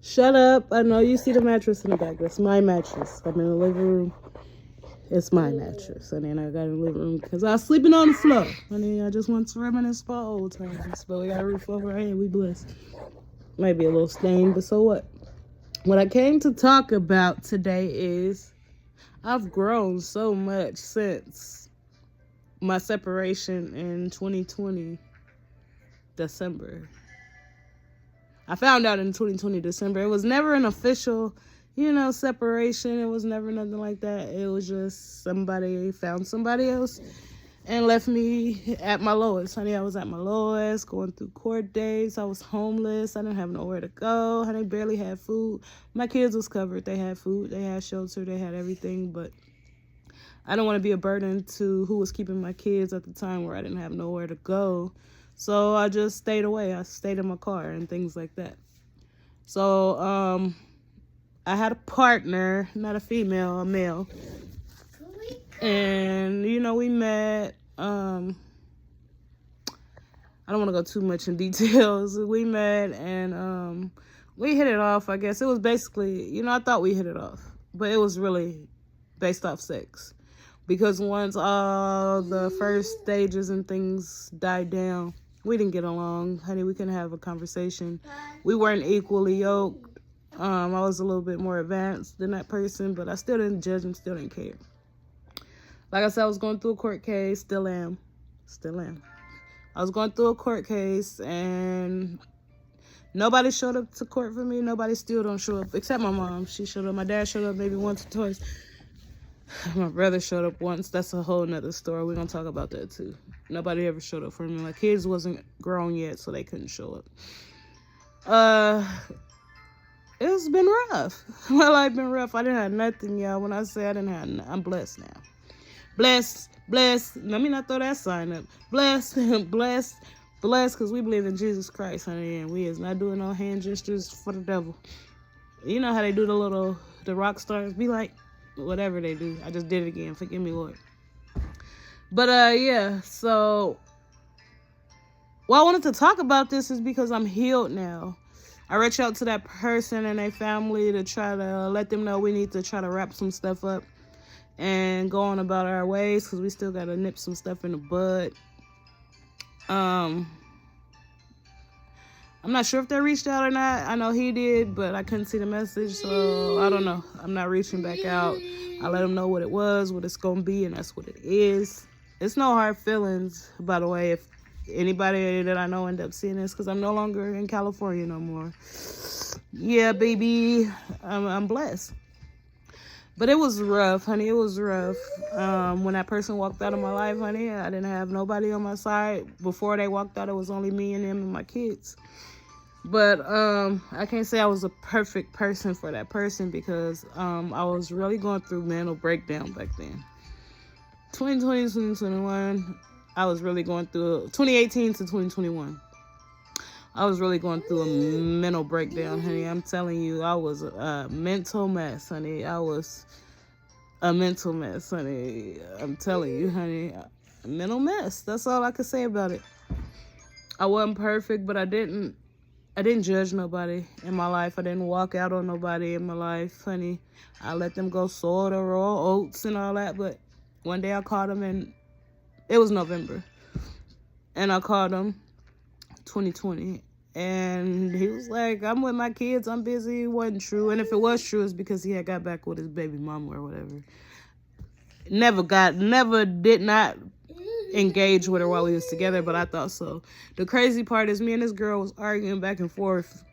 Shut up. I know you see the mattress in the back. That's my mattress. I'm in the living room. It's my mattress. And then I got in the living room because I was sleeping on the floor. And then I just want to reminisce for old times. But we got a roof over our head. We blessed. Might be a little stain, but so what? What I came to talk about today is I've grown so much since my separation in 2020 December. I found out in 2020 December. It was never an official, separation. It was never nothing like that. It was just somebody found somebody else and left me at my lowest. Honey, I was at my lowest, going through court dates. I was homeless. I didn't have nowhere to go. Honey, barely had food. My kids was covered. They had food. They had shelter. They had everything. But I don't want to be a burden to who was keeping my kids at the time where I didn't have nowhere to go. So I just stayed away. I stayed in my car and things like that. So I had a partner, not a female, a male. And, we met. I don't want to go too much in details. We met and we hit it off, I guess. It was basically, I thought we hit it off. But it was really based off sex. Because once all the first stages and things died down, we didn't get along. Honey, we couldn't have a conversation. We weren't equally yoked. I was a little bit more advanced than that person, but I still didn't judge him, still didn't care. Like I said, I was going through a court case, still am. I was going through a court case, and nobody showed up to court for me. Nobody still don't show up, except my mom. She showed up. My dad showed up maybe once or twice. My brother showed up once. That's a whole nother story. We're going to talk about that too. Nobody ever showed up for me. My kids wasn't grown yet, so they couldn't show up. It's been rough. My life been rough. I didn't have nothing, y'all. When I say I didn't have nothing, I'm blessed now. Blessed. Let me not throw that sign up. Blessed, because we believe in Jesus Christ, honey, and we is not doing no hand gestures for the devil. You know how they do the rock stars be like? Whatever they do. I just did it again. Forgive me, Lord. But, yeah. So, why I wanted to talk about this is because I'm healed now. I reached out to that person and their family to try to let them know we need to try to wrap some stuff up and go on about our ways because we still got to nip some stuff in the bud. I'm not sure if they reached out or not. I know he did, but I couldn't see the message, so I don't know. I'm not reaching back out. I let him know what it was, what it's going to be, and that's what it is. It's no hard feelings, by the way, if anybody that I know end up seeing this, because I'm no longer in California no more. Yeah, baby, I'm blessed. But it was rough, honey. It was rough. When that person walked out of my life, honey, I didn't have nobody on my side. Before they walked out, it was only me and them and my kids. But I can't say I was a perfect person for that person because I was really going through mental breakdown back then. 2020, 2021, I was really going through 2018 to 2021. I was really going through a mental breakdown, honey. I'm telling you, I was a mental mess, honey. I was a mental mess, honey. I'm telling you, honey, a mental mess. That's all I could say about it. I wasn't perfect, but I didn't judge nobody in my life. I didn't walk out on nobody in my life, honey. I let them go soy the raw oats and all that, but one day I called him and it was November. And I called him 2020. And he was like, I'm with my kids. I'm busy. It wasn't true. And if it was true, it's because he had got back with his baby mama or whatever. Never did not engage with her while we was together, but I thought so. The crazy part is me and this girl was arguing back and forth.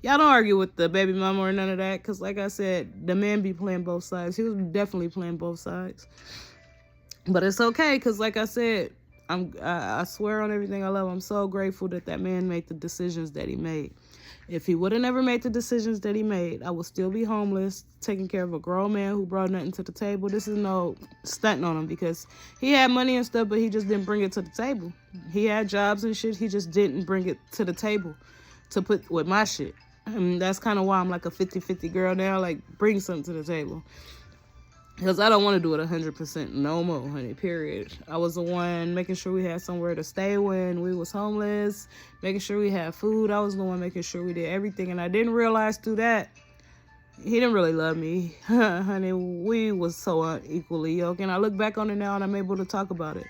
Y'all don't argue with the baby mama or none of that, because like I said, the man be playing both sides. He was definitely playing both sides. But it's okay, because like I said, I swear on everything I love, I'm so grateful that man made the decisions that he made. If he would have never made the decisions that he made, I would still be homeless, taking care of a grown man who brought nothing to the table. This is no stunting on him because he had money and stuff, but he just didn't bring it to the table. He had jobs and shit. He just didn't bring it to the table to put with my shit. And that's kind of why I'm like a 50-50 girl now, like bring something to the table. Because I don't want to do it 100% no more, honey, period. I was the one making sure we had somewhere to stay when we was homeless, making sure we had food. I was the one making sure we did everything. And I didn't realize through that, he didn't really love me. Honey, we was so unequally yoked. And I look back on it now and I'm able to talk about it.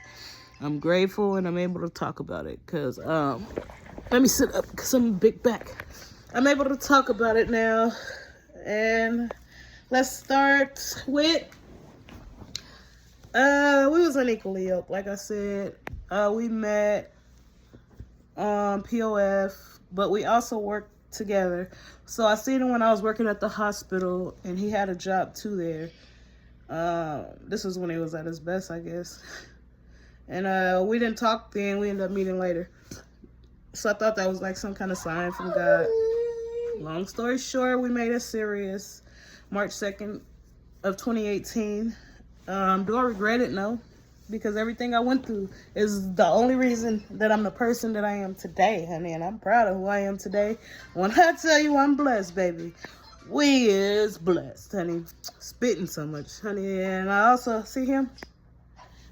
I'm grateful and I'm able to talk about it. Because, let me sit up because I'm a big back. I'm able to talk about it now. And let's start with, we was unequally yoked. Like I said, we met POF, but we also worked together. So I seen him when I was working at the hospital, and he had a job too there. This was when he was at his best, I guess. And we didn't talk then. We ended up meeting later. So I thought that was like some kind of sign from God. Long story short, we made it serious. March 2nd of 2018. Do I regret it? No. Because everything I went through is the only reason that I'm the person that I am today, honey. And I'm proud of who I am today. When I tell you I'm blessed, baby, we is blessed, honey. Spitting so much, honey. And I also see him.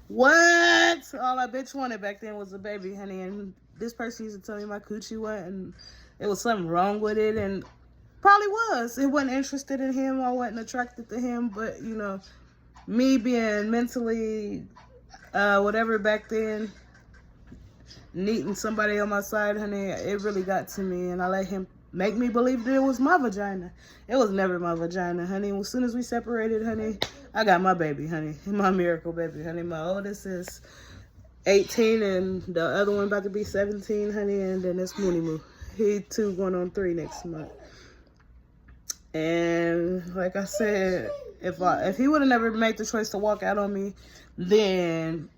What? All I bitch wanted back then was a baby, honey. And this person used to tell me my coochie went and it was something wrong with it. And probably was. It wasn't interested in him. I wasn't attracted to him. But, you know, me being mentally... whatever back then, needing somebody on my side, honey, it really got to me, and I let him make me believe that it was my vagina. It was never my vagina, honey. As soon as we separated, honey, I got my baby, honey, my miracle baby, honey. My oldest is 18, and the other one about to be 17, honey, and then it's Mooney Moo. He 2 going on 3 next month. And like I said, if he would have never made the choice to walk out on me, then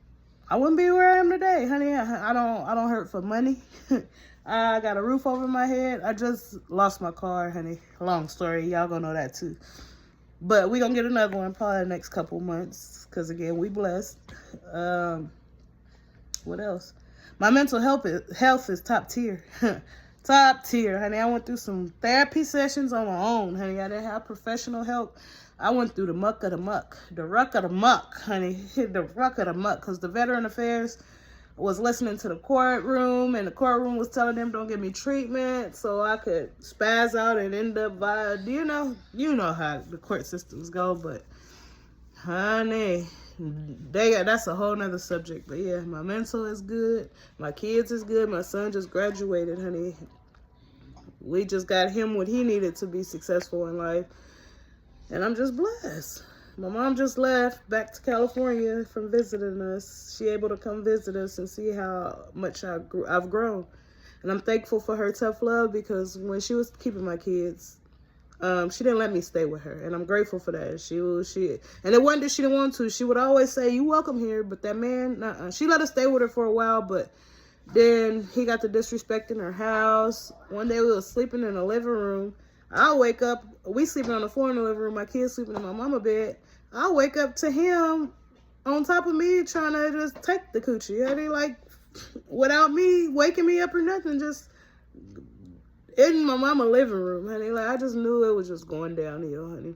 I wouldn't be where I am today, honey. I don't hurt for money. I got a roof over my head. I just lost my car, honey. Long story. Y'all gonna know that too. But we gonna get another one probably the next couple months. Because again, we blessed. What else? My mental health is top tier. Top tier, honey. I went through some therapy sessions on my own, honey. I didn't have professional help. I went through the muck of the muck, the ruck of the muck, honey, the ruck of the muck, because the Veteran Affairs was listening to the courtroom, and the courtroom was telling them don't give me treatment, so I could spaz out and end up by, you know how the court systems go, but honey, that's a whole nother subject. But yeah, my mental is good, my kids is good, my son just graduated, honey. We just got him what he needed to be successful in life. And I'm just blessed. My mom just left back to California from visiting us. She able to come visit us and see how much I've grown. And I'm thankful for her tough love, because when she was keeping my kids, she didn't let me stay with her. And I'm grateful for that. And it wasn't that she didn't want to. She would always say, you welcome here. But that man, she let us stay with her for a while, but then he got to disrespecting her house. One day we were sleeping in the living room. I'll wake up, we sleeping on the floor in the living room, my kids sleeping in my mama bed. I'll wake up to him on top of me trying to just take the coochie. Honey, like, without me waking me up or nothing, just in my mama living room, honey. Like, I just knew it was just going downhill, honey.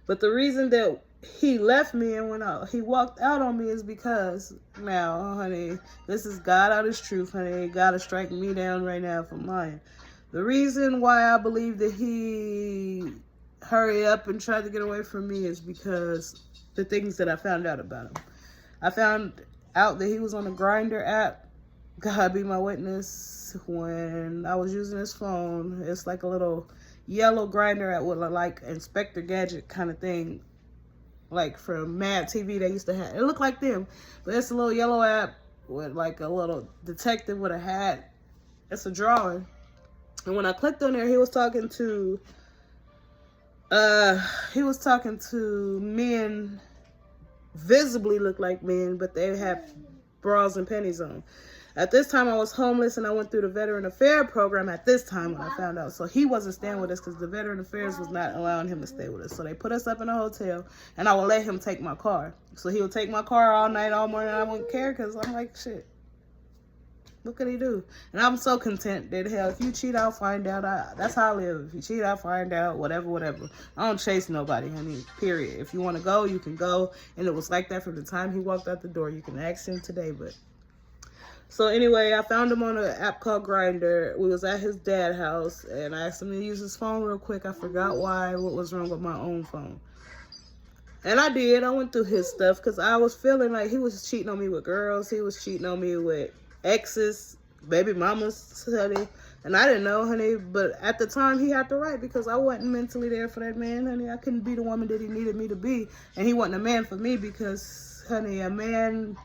But the reason that he left me and went out, he walked out on me, is because now, honey, this is God out his truth, honey. God is striking me down right now for lying. The reason why I believe that he hurried up and tried to get away from me is because the things that I found out about him. I found out that he was on the Grindr app. God be my witness. When I was using his phone, it's like a little yellow Grindr app with a like Inspector Gadget kind of thing, like from Mad TV they used to have. It looked like them, but it's a little yellow app with like a little detective with a hat. It's a drawing. And when I clicked on there, he was talking to men, visibly look like men, but they have bras and panties on. At this time, I was homeless, and I went through the Veteran Affairs program at this time when I found out. So he wasn't staying with us because the Veteran Affairs was not allowing him to stay with us. So they put us up in a hotel, and I would let him take my car. So he would take my car all night, all morning, and I wouldn't care because I'm like, shit. What could he do? And I'm so content that, hell, if you cheat, I'll find out. That's how I live. If you cheat, I'll find out. Whatever. I don't chase nobody, honey, period. If you want to go, you can go. And it was like that from the time he walked out the door. You can ask him today, but... So anyway, I found him on an app called Grindr. We was at his dad's house, and I asked him to use his phone real quick. I forgot what was wrong with my own phone. And I did. I went through his stuff because I was feeling like he was cheating on me with girls. He was cheating on me with exes, baby mamas, honey. And I didn't know, honey. But at the time, he had the right because I wasn't mentally there for that man, honey. I couldn't be the woman that he needed me to be. And he wasn't a man for me because, honey, a man...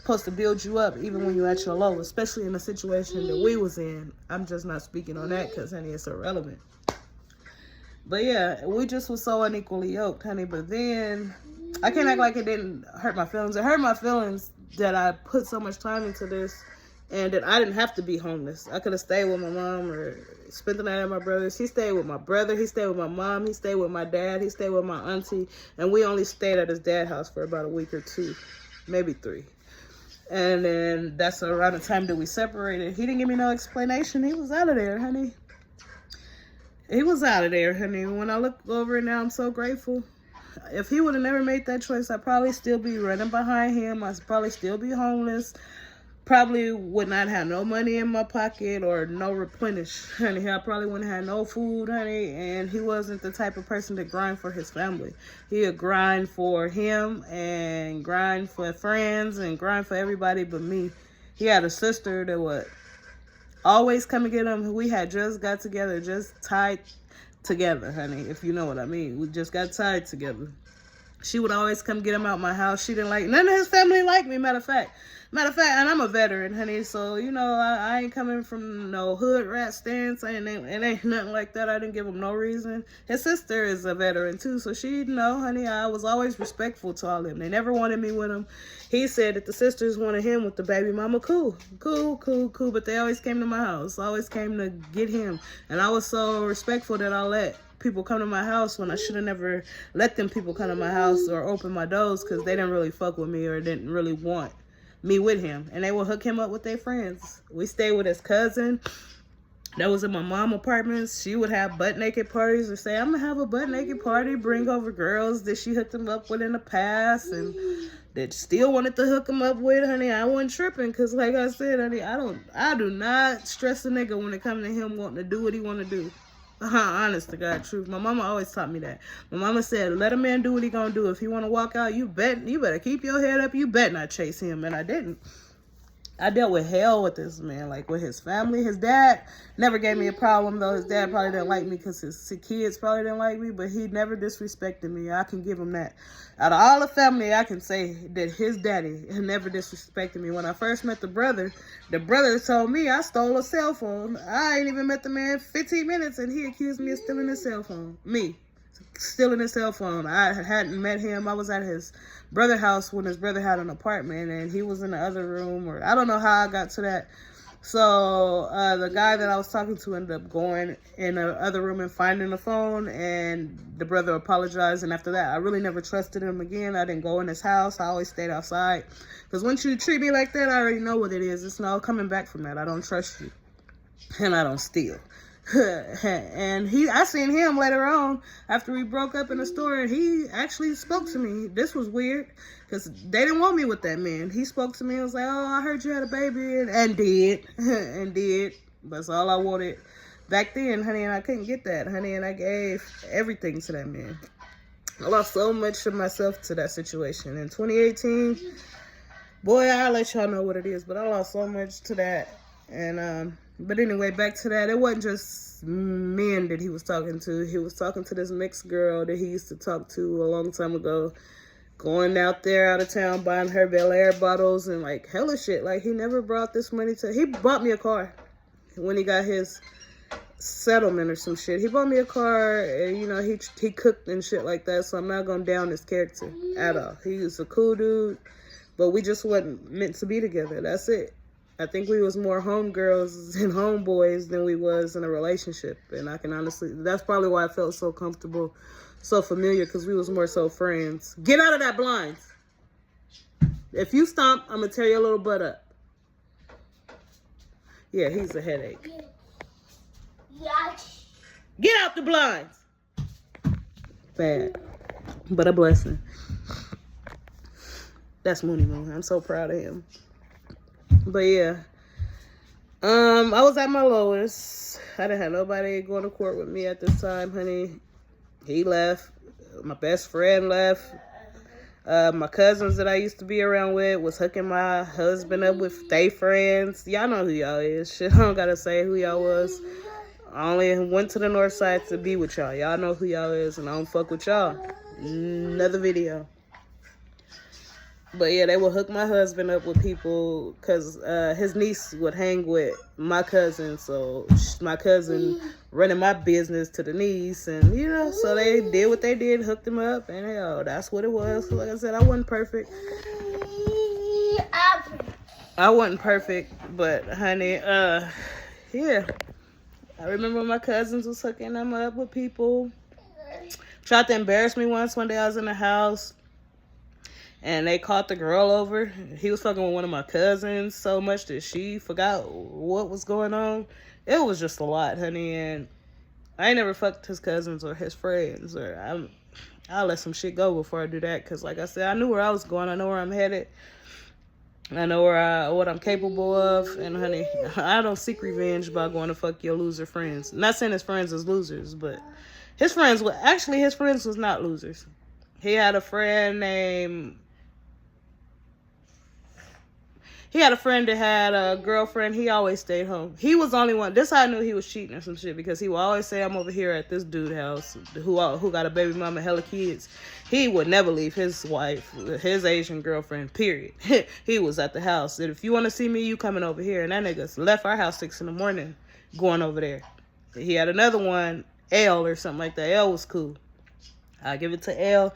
supposed to build you up even when you're at your low, especially in the situation that we was in. I'm just not speaking on that because, honey, it's irrelevant. But yeah, we just was so unequally yoked, honey. But then I can't act like it didn't hurt my feelings. It hurt my feelings that I put so much time into this and that I didn't have to be homeless. I could have stayed with my mom or spent the night at my brother's. He stayed with my brother. He stayed with my mom. He stayed with my dad. He stayed with my auntie. And we only stayed at his dad's house for about a week or two, maybe 3. And then that's around the time that we separated. He didn't give me no explanation. He was out of there, honey. He was out of there, honey. When I look over it now, I'm so grateful. If he would have never made that choice, I'd probably still be running behind him. I'd probably still be homeless. Probably would not have no money in my pocket or no replenish, honey. I probably wouldn't have no food, honey. And he wasn't the type of person to grind for his family. He'd grind for him and grind for friends and grind for everybody but me. He had a sister that would always come and get him. We had just got together, just tied together, honey, if you know what I mean. We just got tied together. She would always come get him out my house. She didn't like, none of his family liked me, matter of fact, and I'm a veteran, honey, so, you know, I ain't coming from no hood rat stance. It ain't nothing like that. I didn't give him no reason. His sister is a veteran, too, so she, know, honey, I was always respectful to all of them. They never wanted me with him. He said that the sisters wanted him with the baby mama. Cool, but they always came to my house, always came to get him, and I was so respectful that I let people come to my house when I should have never let them people come to my house or open my doors because they didn't really fuck with me or didn't really want me with him. And they would hook him up with their friends. We stayed with his cousin that was in my mom's apartments. She would have butt naked parties or say, I'm gonna have a butt naked party, bring over girls that she hooked him up with in the past and that still wanted to hook him up with, honey. I wasn't tripping because, like I said, honey, I do not stress a nigga when it comes to him wanting to do what he want to do. Honest to God, truth. My mama always taught me that. My mama said, let a man do what he gonna do. If he wanna walk out, you better keep your head up. You better not chase him. And I didn't. I dealt with hell with this man, like with his family. His dad never gave me a problem, though. His dad probably didn't like me because his kids probably didn't like me, but he never disrespected me. I can give him that. Out of all the family, I can say that his daddy never disrespected me. When I first met the brother told me I stole a cell phone. I ain't even met the man 15 minutes, and he accused me of stealing his cell phone. Me. Stealing his cell phone. I hadn't met him. I was at his brother's house when his brother had an apartment and he was in the other room, or I don't know how I got to that. So the guy that I was talking to ended up going in the other room and finding the phone, and the brother apologized. And after that, I really never trusted him again. I didn't go in his house. I always stayed outside because once you treat me like that, I already know what it is. It's no coming back from that. I don't trust you and I don't steal. And I seen him later on after we broke up in the store, and he actually spoke to me. This was weird because they didn't want me with that man. He spoke to me and was like, oh, I heard you had a baby, and did and did. That's all I wanted back then, honey, and I couldn't get that, honey, and I gave everything to that man. I lost so much of myself to that situation. In 2018, boy, I'll let y'all know what it is, but I lost so much to that. And but anyway, back to that. It wasn't just men that he was talking to. He was talking to this mixed girl that he used to talk to a long time ago, going out there out of town, buying her Bel Air bottles and like hella shit. Like, he never brought this money he bought me a car when he got his settlement or some shit. He bought me a car, and you know, he cooked and shit like that, so I'm not gonna down his character at all. He was a cool dude, but we just wasn't meant to be together. That's it. I think we was more homegirls and homeboys than we was in a relationship. And I can honestly, that's probably why I felt so comfortable, so familiar, because we was more so friends. Get out of that blinds. If you stomp, I'm going to tear your little butt up. Yeah, he's a headache. Get out the blinds. Bad, but a blessing. That's Mooney Moon. I'm so proud of him. But yeah, I was at my lowest. I didn't have nobody going to court with me at this time, honey. He left. My best friend left. My cousins that I used to be around with was hooking my husband up with their friends. Y'all know who y'all is. Shit, I don't gotta say who y'all was. I only went to the north side to be with y'all. Y'all know who y'all is, and I don't fuck with y'all. Another video. But yeah, they would hook my husband up with people because his niece would hang with my cousin. So my cousin running my business to the niece. And, you know, so they did what they did, hooked him up. And, hell, that's what it was. So like I said, I wasn't perfect. I wasn't perfect. But, honey, yeah. I remember my cousins was hooking them up with people. Tried to embarrass me once. One day I was in the house. And they caught the girl over. He was fucking with one of my cousins so much that she forgot what was going on. It was just a lot, honey. And I ain't never fucked his cousins or his friends. I'll let some shit go before I do that. Because, like I said, I knew where I was going. I know where I'm headed. I know what I'm capable of. And, honey, I don't seek revenge by going to fuck your loser friends. Not saying his friends is losers, but his friends was not losers. He had a friend that had a girlfriend. He always stayed home. He was the only one. This how I knew he was cheating or some shit, because he would always say, I'm over here at this dude house who got a baby mama, hella kids. He would never leave his wife, his Asian girlfriend, period. He was at the house. And if you want to see me, you coming over here. And that nigga left our house 6 a.m. going over there. He had another one, L or something like that. L was cool. I give it to L.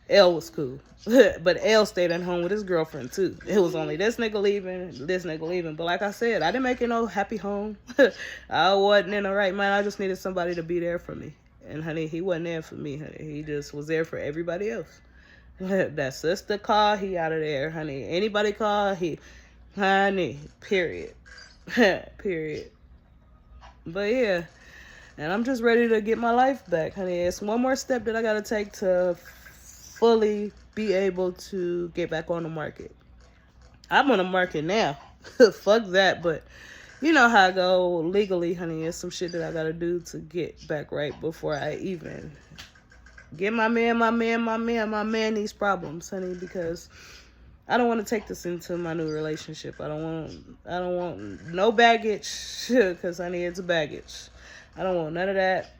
L was cool. But L stayed at home with his girlfriend too. It was only this nigga leaving. But like I said, I didn't make it no happy home. I wasn't in the right mind. I just needed somebody to be there for me. And honey, he wasn't there for me, honey. He just was there for everybody else. That sister call, he out of there, honey. Anybody call, honey, period. Period. But yeah. And I'm just ready to get my life back, honey. It's one more step that I gotta take to fully be able to get back on the market. I'm on the market now. Fuck that. But you know how I go legally, honey. It's some shit that I gotta do to get back right before I even get my man these problems, honey, because I don't want to take this into my new relationship. I don't want no baggage, because honey, it's baggage. I don't want none of that.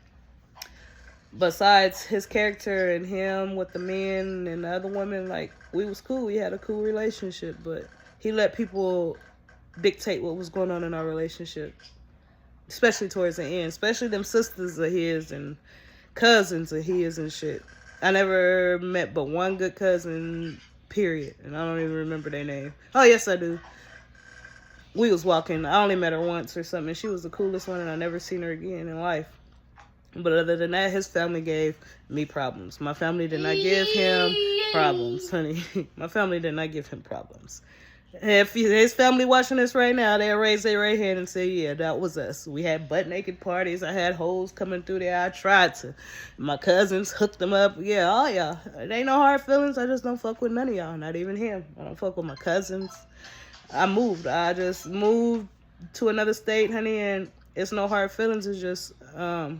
Besides his character and him with the men and the other women, like, we was cool. We had a cool relationship, but he let people dictate what was going on in our relationship, especially towards the end, especially them sisters of his and cousins of his and shit. I never met but one good cousin, period, and I don't even remember their name. Oh, yes, I do. We was walking. I only met her once or something. She was the coolest one, and I never seen her again in life. But other than that, his family gave me problems. My family did not give him problems, honey. My family did not give him problems. If his family watching this right now, they'll raise their right hand and say, yeah, that was us. We had butt-naked parties. I had hoes coming through there. I tried to. My cousins hooked them up. Yeah, all y'all. It ain't no hard feelings. I just don't fuck with none of y'all, not even him. I don't fuck with my cousins. I moved. I just moved to another state, honey, and it's no hard feelings. It's just... they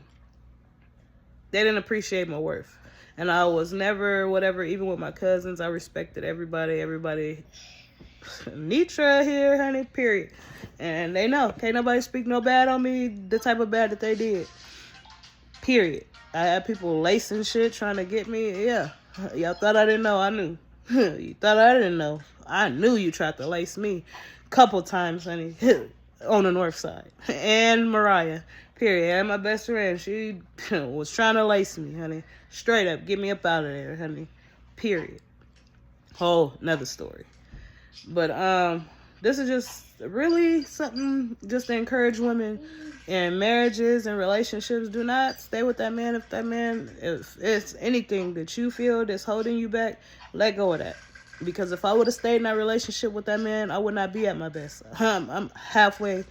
didn't appreciate my worth. And I was never whatever, even with my cousins. I respected everybody. Everybody. Nitra here, honey, period. And they know. Can't nobody speak no bad on me, the type of bad that they did. Period. I had people lacing shit, trying to get me. Yeah. Y'all thought I didn't know. I knew. You thought I didn't know. I knew you tried to lace me. Couple times, honey. On the north side. And Mariah. Period. And my best friend, she was trying to lace me, honey. Straight up, get me up out of there, honey. Period. Whole another story. But this is just really something just to encourage women in marriages and relationships. Do not stay with that man if it's anything that you feel that's holding you back, let go of that. Because if I would have stayed in that relationship with that man, I would not be at my best. I'm halfway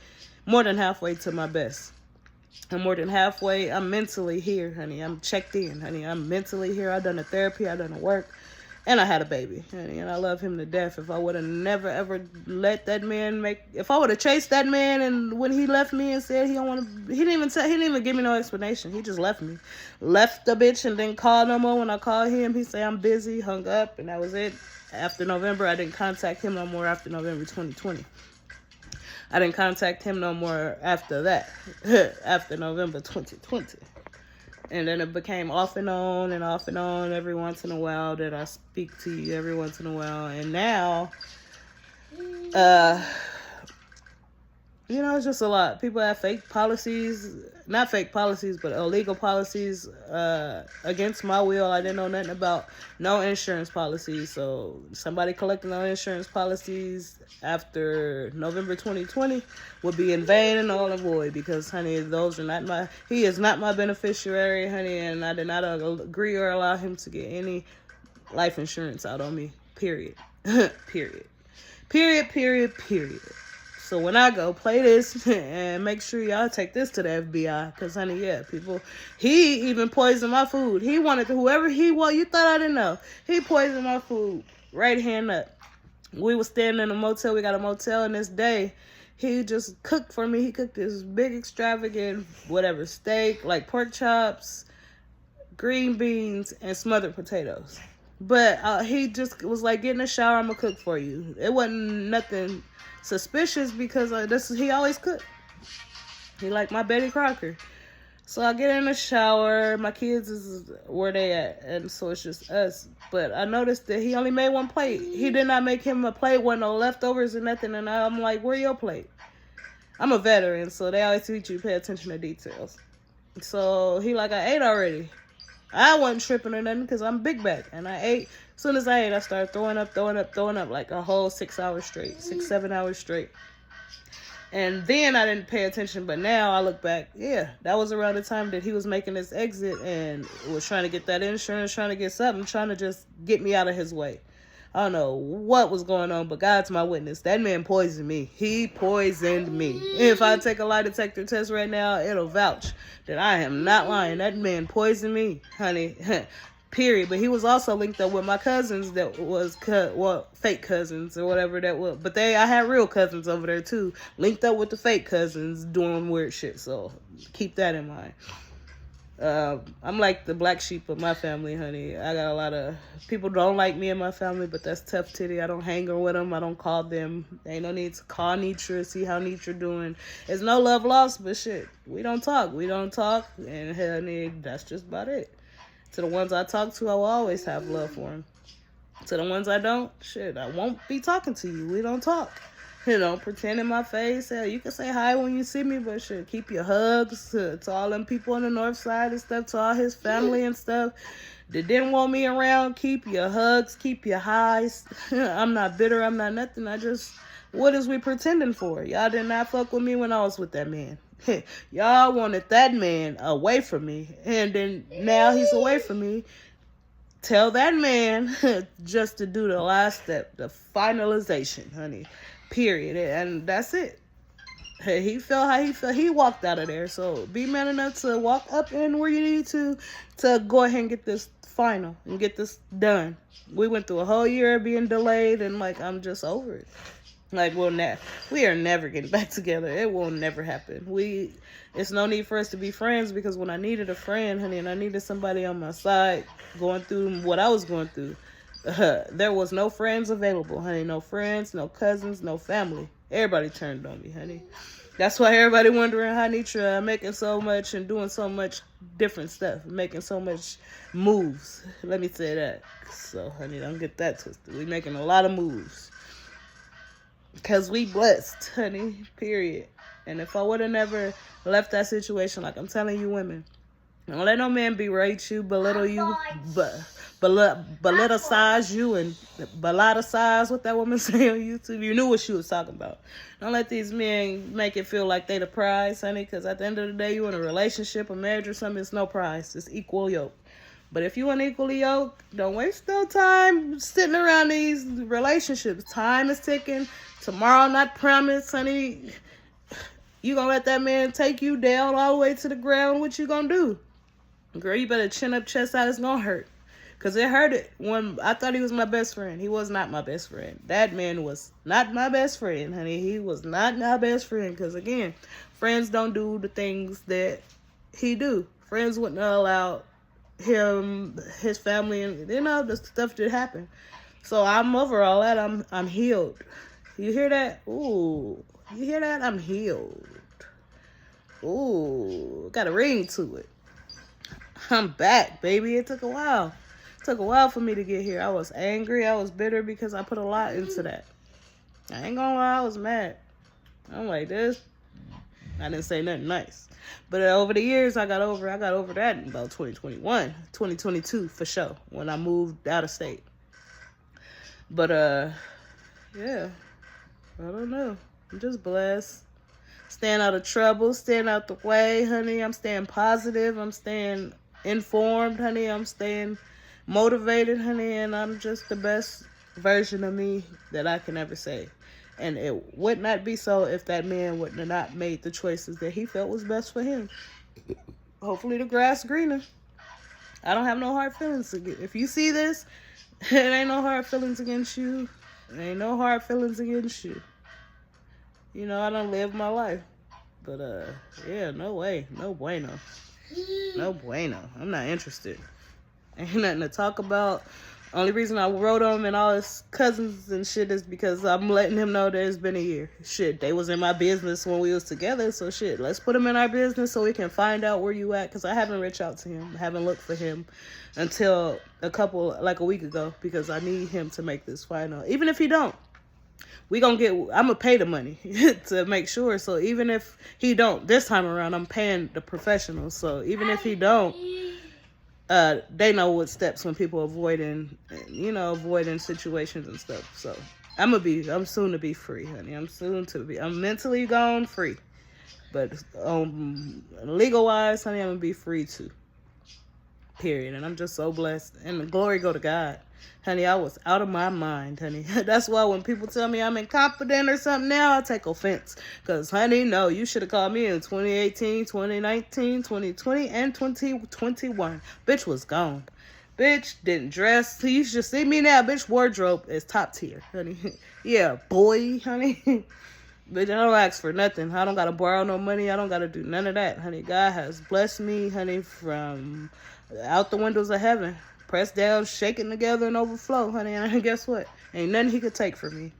more than halfway to my best. I'm more than halfway. I'm mentally here, honey. I'm checked in, honey. I'm mentally here. I done the therapy. I done the work. And I had a baby, honey, and I love him to death. If I would have never, ever let that man if I would have chased that man, and when he left me and said he don't want to, he didn't even give me no explanation. He just left me. Left the bitch and didn't call no more. When I called him, he said, I'm busy, hung up, and that was it. After November, I didn't contact him no more after November 2020. I didn't contact him no more after that, after November 2020. And then it became off and on every once in a while that I speak to you every once in a while. And now, it's just a lot. People have fake policies, not fake policies, but illegal policies against my will. I didn't know nothing about no insurance policies. So somebody collecting no insurance policies after November 2020 would be in vain and all in void, because, honey, he is not my beneficiary, honey, and I did not agree or allow him to get any life insurance out on me, period. Period. So when I go, play this and make sure y'all take this to the FBI. Because, honey, he even poisoned my food. He wanted whoever he was. You thought I didn't know. He poisoned my food. Right hand up. We were staying in a motel. We got a motel, and this day, he just cooked for me. He cooked this big extravagant, steak, like pork chops, green beans, and smothered potatoes. But he just was like, get in the shower, I'm going to cook for you. It wasn't nothing suspicious, because he always cooked. He like my Betty Crocker. So I get in the shower. My kids is where they at, and so it's just us. But I noticed that he only made one plate. He did not make him a plate with no leftovers or nothing. And I'm like, where your plate? I'm a veteran, so they always teach you pay attention to details. So he like, I ate already. I wasn't tripping or nothing, because I'm big back, and I ate. As soon as I ate, I started throwing up like a whole 6 hours straight, 7 hours straight. And then I didn't pay attention, but now I look back, that was around the time that he was making his exit and was trying to get that insurance, trying to get something, trying to just get me out of his way. I don't know what was going on, but God's my witness. That man poisoned me. He poisoned me. If I take a lie detector test right now, it'll vouch that I am not lying. That man poisoned me, honey. Period. But he was also linked up with my cousins that was fake cousins or whatever that was. But I had real cousins over there too, linked up with the fake cousins doing weird shit. So keep that in mind. I'm like the black sheep of my family, honey. I got a lot of people don't like me and my family, but that's tough titty. I don't hang with them. I don't call them. Ain't no need to call Nitra, see how Nitra doing. There's no love lost, but shit, we don't talk. And honey, that's just about it. To the ones I talk to, I will always have love for them. To the ones I don't, shit, I won't be talking to you. We don't talk. Pretend in my face. Hell, you can say hi when you see me, but shit, keep your hugs to all them people on the north side and stuff, to all his family and stuff that didn't want me around. Keep your hugs, keep your highs. I'm not bitter, I'm not nothing. What is we pretending for? Y'all did not fuck with me when I was with that man. Y'all wanted that man away from me, and then now he's away from me. Tell that man just to do the last step, the finalization, honey. Period. And that's it. He felt how he felt. He walked out of there. So be man enough to walk up in where you need to go ahead and get this final and get this done. We went through a whole year of being delayed, and I'm just over it. We are never getting back together. It will never happen. It's no need for us to be friends, because when I needed a friend, honey, and I needed somebody on my side going through what I was going through, there was no friends available, honey. No friends, no cousins, no family. Everybody turned on me, honey. That's why everybody wondering how Nitra making so much and doing so much different stuff, making so much moves. Let me say that. So, honey, don't get that twisted. We making a lot of moves. Because we blessed, honey, period. And if I would have never left that situation, like I'm telling you women, don't let no man berate you, belittle you, belittle-size you, and balada-size, what that woman say on YouTube. You knew what she was talking about. Don't let these men make it feel like they the prize, honey, because at the end of the day, you in a relationship, a marriage or something, it's no prize. It's equal yoke. But if you unequally yoked, don't waste no time sitting around these relationships. Time is ticking. Tomorrow not promised, honey. You gonna let that man take you down all the way to the ground? What you gonna do? Girl, you better chin up, chest out. It's gonna hurt. Because it hurt when I thought he was my best friend. He was not my best friend. That man was not my best friend, honey. He was not my best friend. Because, again, friends don't do the things that he do. Friends wouldn't allow him, his family, and, the stuff that happened. So I'm over all that. I'm healed. You hear that? Ooh. You hear that? I'm healed. Ooh. Got a ring to it. I'm back, baby. It took a while. It took a while for me to get here. I was angry. I was bitter because I put a lot into that. I ain't gonna lie. I was mad. I'm like, this. I didn't say nothing nice. But over the years, I got over that in about 2021, 2022 for sure, when I moved out of state. But, yeah. I don't know. I'm just blessed. Staying out of trouble, staying out the way, honey. I'm staying positive. I'm staying informed, honey. I'm staying motivated, honey. And I'm just the best version of me that I can ever say. And it would not be so if that man would have not made the choices that he felt was best for him. Hopefully the grass greener. I don't have no hard feelings. If you see this, it ain't no hard feelings against you. It ain't no hard feelings against you. You know, I don't live my life. But, yeah, no way. No bueno. No bueno. I'm not interested. Ain't nothing to talk about. Only reason I wrote him and all his cousins and shit is because I'm letting him know that it's been a year. Shit, they was in my business when we was together. So, shit, let's put him in our business so we can find out where you at. Because I haven't reached out to him. I haven't looked for him until a week ago. Because I need him to make this final. Even if he don't. I'm going to pay the money to make sure. So even if he don't, this time around, I'm paying the professionals. So even if he don't, they know what steps when people avoiding situations and stuff. So I'm soon to be free, honey. I'm mentally gone free. But legal wise, honey, I'm going to be free too. Period. And I'm just so blessed. And the glory go to God. Honey, I was out of my mind, honey. That's why when people tell me I'm incompetent or something now, I take offense. Because, honey, no, you should have called me in 2018, 2019, 2020, and 2021. Bitch was gone. Bitch didn't dress. You should see me now. Bitch wardrobe is top tier, honey. Yeah, boy, honey. Bitch, I don't ask for nothing. I don't got to borrow no money. I don't got to do none of that, honey. God has blessed me, honey, from out the windows of heaven. Pressed down, shaking together, and overflow, honey. And guess what? Ain't nothing he could take from me.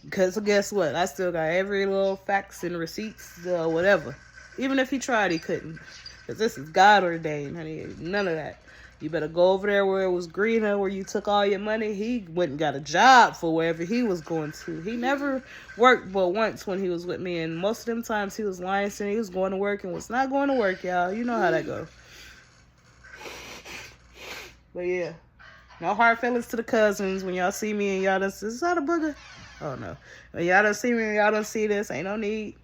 Because guess what? I still got every little facts and receipts, whatever. Even if he tried, he couldn't. Because this is God ordained, honey. None of that. You better go over there where it was greener, where you took all your money. He went and got a job for wherever he was going to. He never worked but once when he was with me. And most of them times he was lying, saying he was going to work and was not going to work, y'all. You know how that goes. But yeah, no hard feelings to the cousins. When y'all see me and y'all done, is that a booger? Oh no. When y'all done see me and y'all don't see this, ain't no need.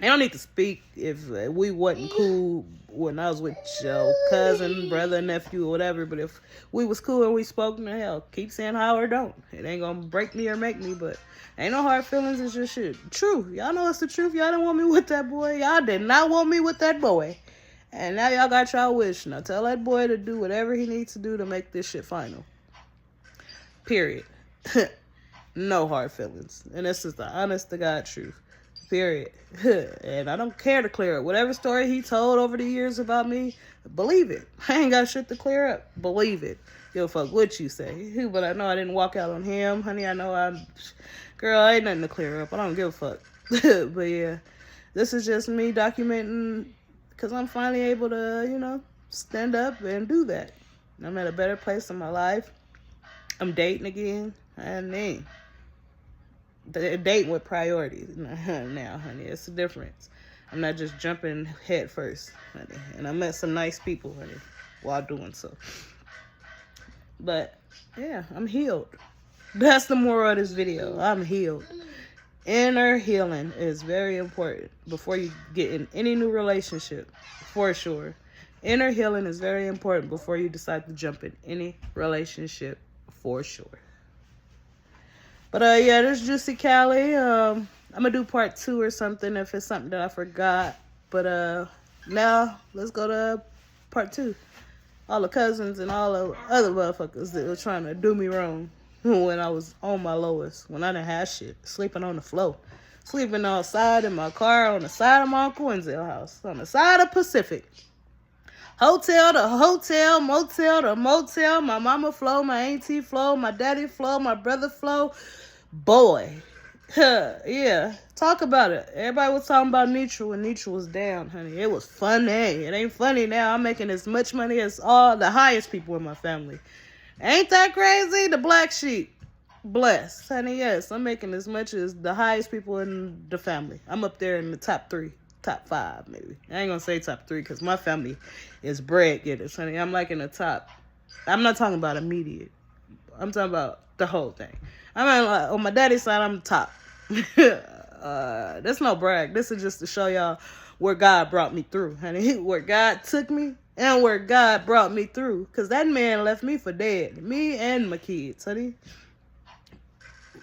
Ain't no need to speak if we wasn't cool when I was with your cousin, brother, nephew, or whatever. But if we was cool and we spoke, then hell, keep saying how or don't. It ain't gonna break me or make me, but ain't no hard feelings. It's just shit. True. Y'all know it's the truth. Y'all didn't want me with that boy. Y'all did not want me with that boy. And now y'all got y'all wish. Now tell that boy to do whatever he needs to do to make this shit final. Period. No hard feelings. And this is the honest to God truth. Period. And I don't care to clear up. Whatever story he told over the years about me, believe it. I ain't got shit to clear up. Believe it. Yo, fuck what you say. But I know I didn't walk out on him. Honey, I know girl, ain't nothing to clear up. I don't give a fuck. But yeah, this is just me documenting. Because I'm finally able to, stand up and do that. I'm at a better place in my life. I'm dating again. Dating with priorities now, honey. It's the difference. I'm not just jumping head first, honey. And I met some nice people, honey, while doing so. But, yeah, I'm healed. That's the moral of this video. I'm healed. Inner healing is very important before you get in any new relationship, for sure. Inner healing is very important before you decide to jump in any relationship, for sure. But yeah, this is Juicy Callie. I'm gonna do part 2 or something if it's something that I forgot. But now let's go to part 2. All the cousins and all the other motherfuckers that were trying to do me wrong when I was on my lowest, when I didn't have shit, sleeping on the floor, sleeping outside in my car, on the side of my Uncle Wenzel house, on the side of Pacific. Hotel to hotel, motel to motel, my mama flow, my auntie flow, my daddy flow, my brother flow. Boy. Yeah, talk about it. Everybody was talking about Nitra when Nitra was down, honey. It was funny. It ain't funny now. I'm making as much money as all the highest people in my family. Ain't that crazy? The black sheep. Blessed, honey. Yes, I'm making as much as the highest people in the family. I'm up there in the top 3, top 5, maybe. I ain't gonna say top 3 because my family is bread getters, honey. I'm like in the top. I'm not talking about immediate. I'm talking about the whole thing. I mean, on my daddy's side, I'm top. That's no brag. This is just to show y'all where God brought me through, honey. Where God took me and where God brought me through. Because that man left me for dead. Me and my kids, honey.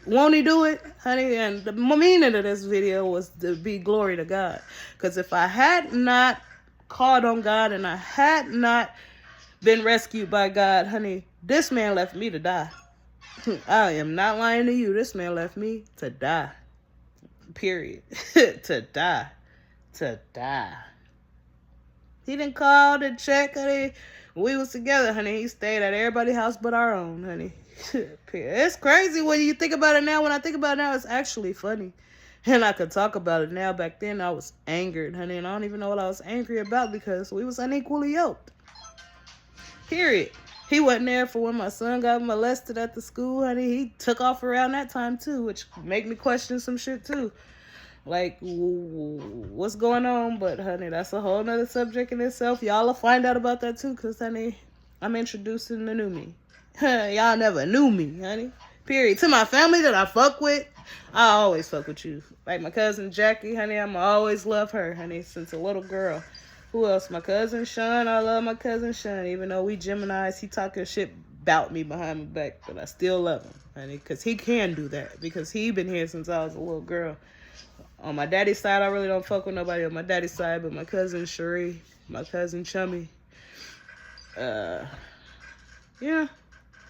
Won't he do it, honey? And the meaning of this video was to be glory to God. Because if I had not called on God and I had not been rescued by God, honey, this man left me to die. I am not lying to you. This man left me to die. Period. To die. To die. He didn't call to check, honey. We was together, honey. He stayed at everybody's house but our own, honey. It's crazy when you think about it now. When I think about it now, it's actually funny. And I could talk about it now. Back then, I was angered, honey. And I don't even know what I was angry about because we was unequally yoked. Period. He wasn't there for when my son got molested at the school, honey. He took off around that time, too, which make me question some shit, too. Like, what's going on? But, honey, that's a whole nother subject in itself. Y'all will find out about that, too, because, honey, I'm introducing the new me. Y'all never knew me, honey. Period. To my family that I fuck with, I always fuck with you. Like my cousin Jackie, honey, I'ma always love her, honey, since a little girl. Who else? My cousin Sean. I love my cousin Sean. Even though we Geminis, he talking shit about me behind my back. But I still love him, honey. Because he can do that. Because he been here since I was a little girl. On my daddy's side, I really don't fuck with nobody on my daddy's side. But my cousin Cherie, my cousin Chummy. Yeah.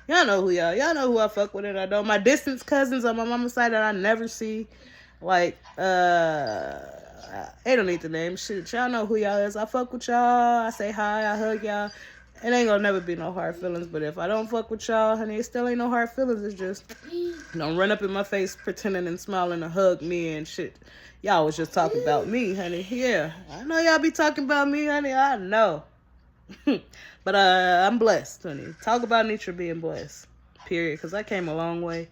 Y'all know who y'all. Y'all know who I fuck with and I don't. My distance cousins on my mama's side that I never see. Like, they don't need the name. Shit, y'all know who y'all is. I fuck with y'all. I say hi. I hug y'all. It ain't gonna never be no hard feelings. But if I don't fuck with y'all, honey, it still ain't no hard feelings. It's just, don't run up in my face pretending and smiling to hug me and shit. Y'all was just talking about me, honey. Yeah, I know y'all be talking about me, honey. I know. But I'm blessed, honey. Talk about Nitra being blessed. Period. Because I came a long way.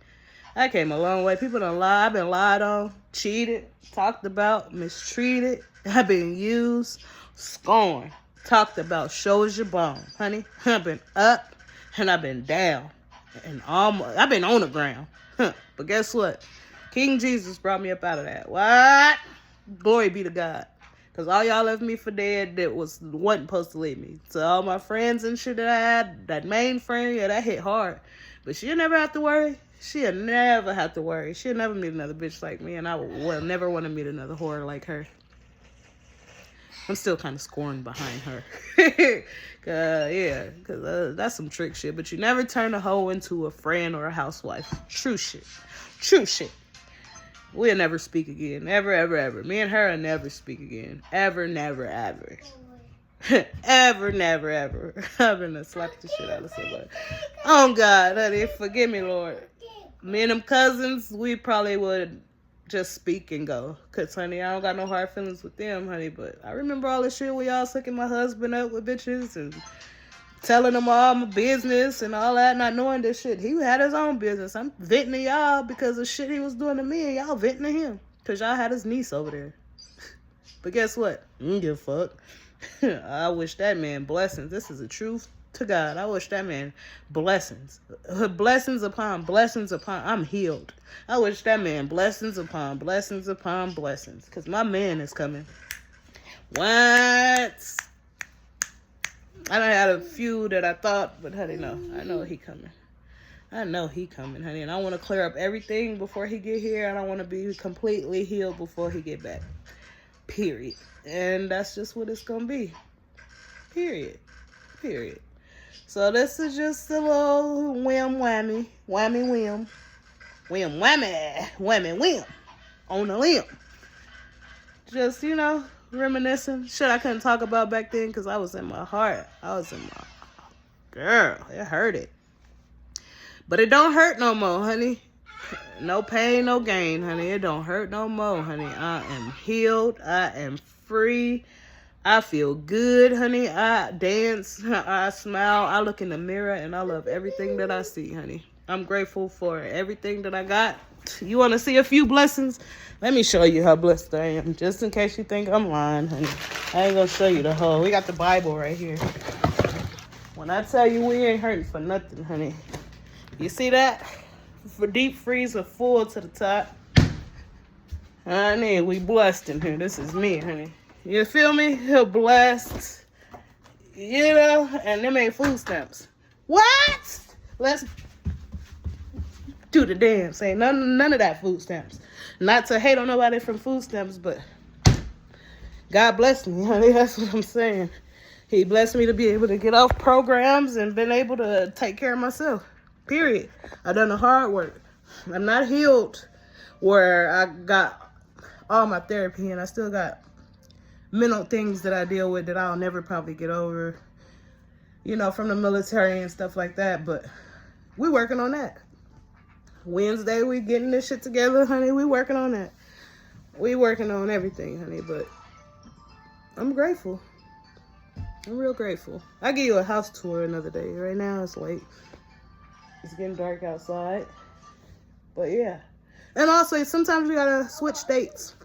I came a long way. People don't lie. I've been lied on, cheated, talked about, mistreated. I've been used, scorned, talked about. Shows your bone, honey. I've been up and I've been down. And I've been on the ground. But guess what? King Jesus brought me up out of that. What? Glory be to God. Because all y'all left me for dead that wasn't supposed to leave me. So all my friends and shit that I had, that main friend, yeah, that hit hard. But she'll never have to worry. She'll never have to worry. She'll never meet another bitch like me. And I will never want to meet another whore like her. I'm still kind of scorned behind her. Yeah, because that's some trick shit. But you never turn a hoe into a friend or a housewife. True shit. True shit. We'll never speak again. Ever, ever, ever. Me and her will never speak again. Ever, never, ever. Ever, never, ever. I'm gonna slap the shit out of somebody. Oh, God, honey. Forgive me, Lord. Me and them cousins, we probably would just speak and go. Because, honey, I don't got no hard feelings with them, honey. But I remember all the shit where y'all sucking my husband up with bitches and telling them all my business and all that, not knowing this shit. He had his own business. I'm venting to y'all because of shit he was doing to me, and y'all venting to him because y'all had his niece over there. But guess what? I don't give a fuck. I wish that man blessings. This is the truth to God. I wish that man blessings. Blessings upon blessings upon. I'm healed. I wish that man blessings upon blessings upon blessings because my man is coming. What? I done had a few that I thought, but honey, no. I know he coming. I know he coming, honey, and I want to clear up everything before he get here. I don't want to be completely healed before he get back. Period. And that's just what it's gonna be. Period. Period. So this is just a little whammy, whim, whammy, whim on the limb. Just, reminiscing. Shit I couldn't talk about back then because I was in my heart. Girl, it hurted. But it don't hurt no more, honey. No pain, no gain, honey. It don't hurt no more, honey. I am healed. I am free. I feel good, honey. I dance. I smile. I look in the mirror and I love everything that I see, honey. I'm grateful for everything that I got. You want to see a few blessings? Let me show you how blessed I am. Just in case you think I'm lying, honey. I ain't going to show you the whole. We got the Bible right here. When I tell you we ain't hurting for nothing, honey. You see that? For deep freezer full to the top. Honey, we blessed in here. This is me, honey. You feel me? Blessed. And them ain't food stamps. What? Let's do the dance. Ain't none of that food stamps. Not to hate on nobody from food stamps, but God bless me, honey. That's what I'm saying. He blessed me to be able to get off programs and been able to take care of myself. Period. I done the hard work. I'm not healed where I got all my therapy and I still got mental things that I deal with that I'll never probably get over, from the military and stuff like that. But we working on that. Wednesday, we getting this shit together, honey. We working on that. We working on everything, honey. But I'm grateful. I'm real grateful. I'll give you a house tour another day. Right now, it's late. It's getting dark outside. But yeah. And also, sometimes we gotta switch states.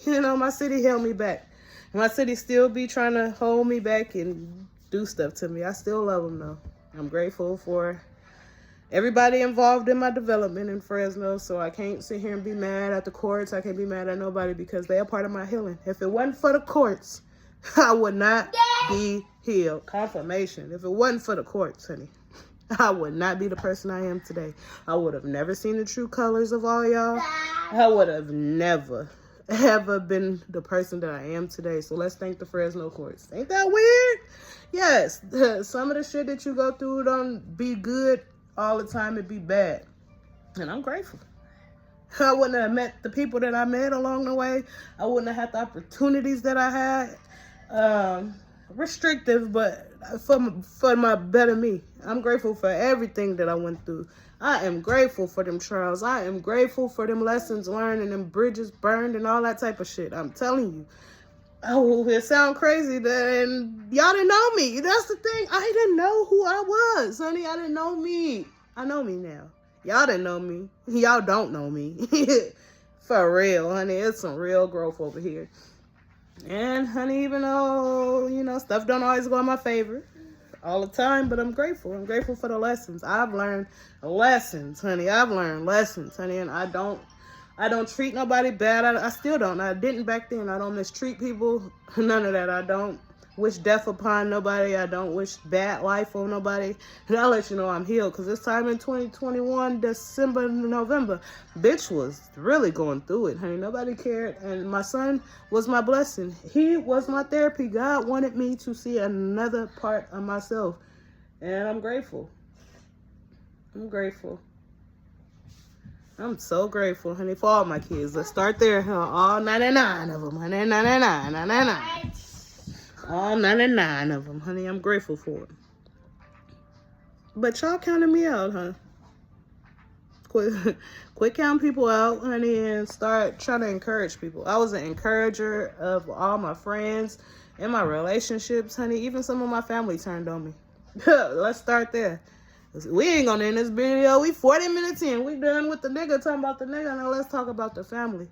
My city held me back. My city still be trying to hold me back and do stuff to me. I still love them, though. I'm grateful for everybody involved in my development in Fresno, so I can't sit here and be mad at the courts. I can't be mad at nobody because they are part of my healing. If it wasn't for the courts, I would not be healed. Confirmation. If it wasn't for the courts, honey, I would not be the person I am today. I would have never seen the true colors of all y'all. I would have never, ever been the person that I am today. So let's thank the Fresno courts. Ain't that weird? Yes. Some of the shit that you go through don't be good all the time. It be bad. And I'm grateful. I wouldn't have met the people that I met along the way. I wouldn't have had the opportunities that I had. Restrictive, but for my better me. I'm grateful for everything that I went through. I am grateful for them trials. I am grateful for them lessons learned and them bridges burned and all that type of shit. I'm telling you. Oh, it sound crazy, and y'all didn't know me. That's the thing. I didn't know who I was, honey. I didn't know me. I know me now. Y'all didn't know me. Y'all don't know me. For real, honey. It's some real growth over here. And, honey, even though, stuff don't always go in my favor all the time, but I'm grateful. I'm grateful for the lessons. I've learned lessons, honey. I've learned lessons, honey, and I don't treat nobody bad. I still don't. I didn't back then. I don't mistreat people. None of that. I don't wish death upon nobody. I don't wish bad life on nobody. And I'll let you know I'm healed because this time in 2021, December, November, bitch was really going through it, honey. Nobody cared. And my son was my blessing. He was my therapy. God wanted me to see another part of myself. And I'm grateful. I'm grateful. I'm so grateful, honey, for all my kids. Let's start there, huh? All 99 of them, honey. 99. All 99 of them, honey. I'm grateful for it. But y'all counted me out, huh? Quit counting people out, honey, and start trying to encourage people. I was an encourager of all my friends and my relationships, honey. Even some of my family turned on me. Let's start there. We ain't gonna end this video. We 40 minutes in. We done with the nigga talking about the nigga. Now let's talk about the family.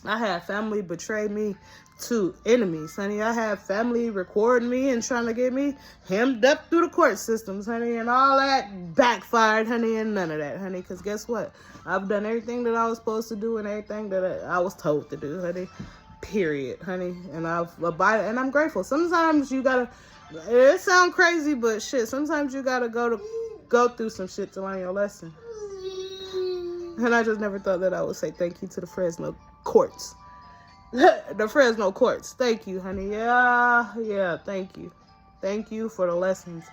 I had family betray me to enemies, honey. I had family recording me and trying to get me hemmed up through the court systems, honey. And all that backfired, honey, and none of that, honey. Because guess what? I've done everything that I was supposed to do and everything that I was told to do, honey. Period, honey. And I've abided, and I'm grateful. Sometimes you gotta, it sounds crazy, but shit, sometimes you gotta go to go through some shit to learn your lesson. And I just never thought that I would say thank you to the Fresno courts. The Fresno courts. Thank you, honey. Yeah, thank you. Thank you for the lessons.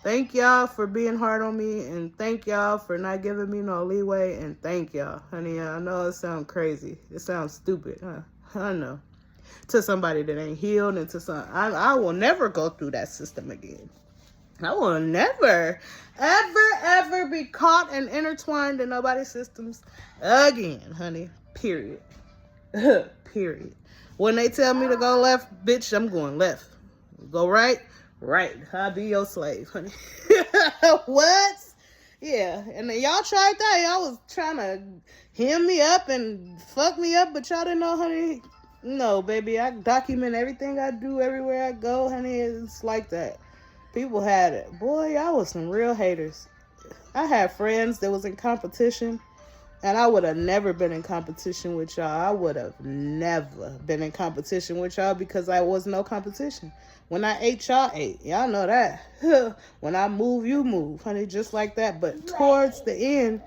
Thank y'all for being hard on me, and thank y'all for not giving me no leeway, and thank y'all, honey. I know it sounds crazy. It sounds stupid, huh? I know. To somebody that ain't healed, and to some, I will never go through that system again. I will never, ever be caught and intertwined in nobody's systems again, honey. Period. Period. When they tell me to go left, bitch, I'm going left. Go right. Right, I'll be your slave, honey. What? Yeah, and then y'all tried that. Y'all was trying to hem me up and fuck me up, but y'all didn't know, honey. No, baby, I document everything I do everywhere I go, honey. It's like that. People had it. Boy, y'all was some real haters. I had friends that was in competition, and I would have never been in competition with y'all. I would have never been in competition with y'all because I was no competition. When I ate, y'all ate. Y'all know that. When I move, you move, honey, just like that. But towards the end,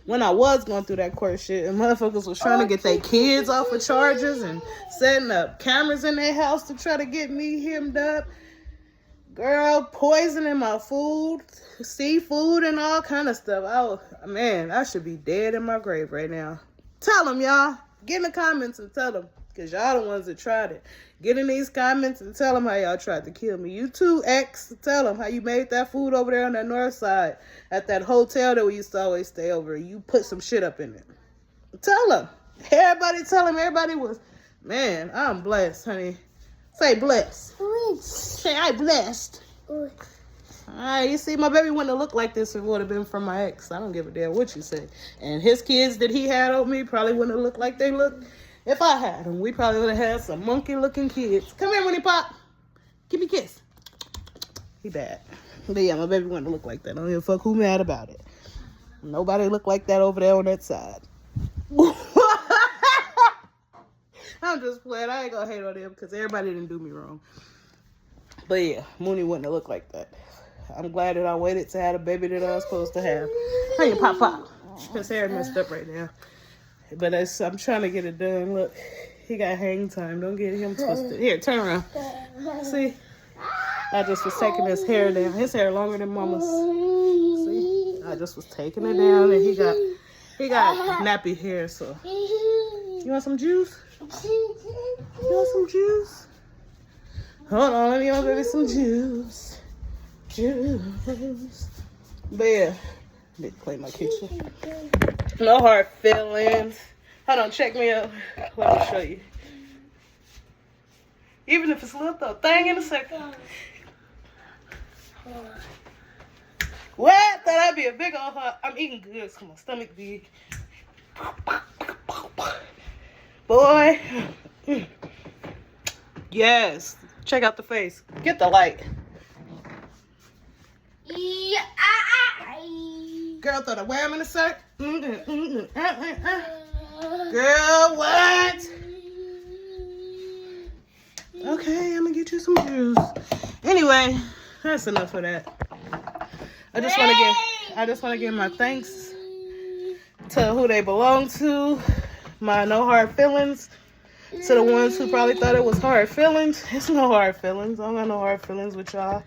when I was going through that court shit, and motherfuckers was trying to get their kids off of charges and setting up cameras in their house to try to get me hemmed up. Girl, poisoning my food, seafood, and all kind of stuff. I should be dead in my grave right now. Tell them, y'all. Get in the comments and tell them. Because y'all the ones that tried it. Get in these comments and tell them how y'all tried to kill me. You too, X. Tell them how you made that food over there on that north side at that hotel that we used to always stay over. You put some shit up in it. Tell them. Everybody tell them. Everybody was, man, I'm blessed, honey. Say blessed. Say I blessed. Alright, you see, my baby wouldn't have looked like this if it would have been from my ex. I don't give a damn what you say. And his kids that he had on me probably wouldn't have looked like they looked if I had them. We probably would have had some monkey-looking kids. Come here, Winnie Pop. Give me a kiss. He bad. But yeah, my baby wouldn't have looked like that. I don't give a fuck who mad about it. Nobody looked like that over there on that side. I'm just playing. I ain't gonna hate on them because everybody didn't do me wrong. But yeah, Mooney wouldn't have looked like that. I'm glad that I waited to have a baby that I was supposed to have. Honey, pop. His hair messed up right now. But I'm trying to get it done. Look, he got hang time. Don't get him twisted. Here, turn around. See? I just was taking his hair down. His hair longer than Mama's. See? I just was taking it down, and he got nappy hair, so. You want some juice? You want some juice? Hold on, let me give my baby some juice. Juice. But yeah, I need to clean my kitchen. No hard feelings. Hold on, check me out. Let me show you. Even if it's a little thing in a second. What? That'd be a big old heart. I'm eating good, so my stomach big. Boy. Yes. Check out the face. Get the light. Girl, throw the wham in the sack. Girl, what? Okay, I'm gonna get you some juice. Anyway, that's enough of that. I just want to give my thanks to who they belong to. My no hard feelings. To the ones who probably thought it was hard feelings. It's no hard feelings. I don't got no hard feelings with y'all.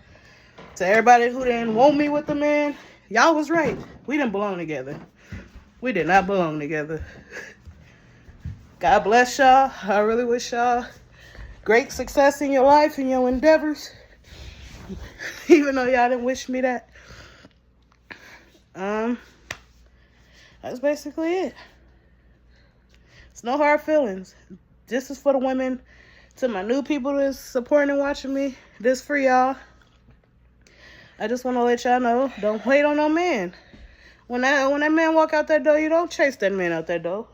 To everybody who didn't want me with the man, y'all was right. We didn't belong together. We did not belong together. God bless y'all. I really wish y'all great success in your life and your endeavors. Even though y'all didn't wish me that. That's basically it. It's no hard feelings. This is for the women. To my new people that's supporting and watching me. This for y'all. I just want to let y'all know, don't wait on no man. When that man walk out that door, you don't chase that man out that door.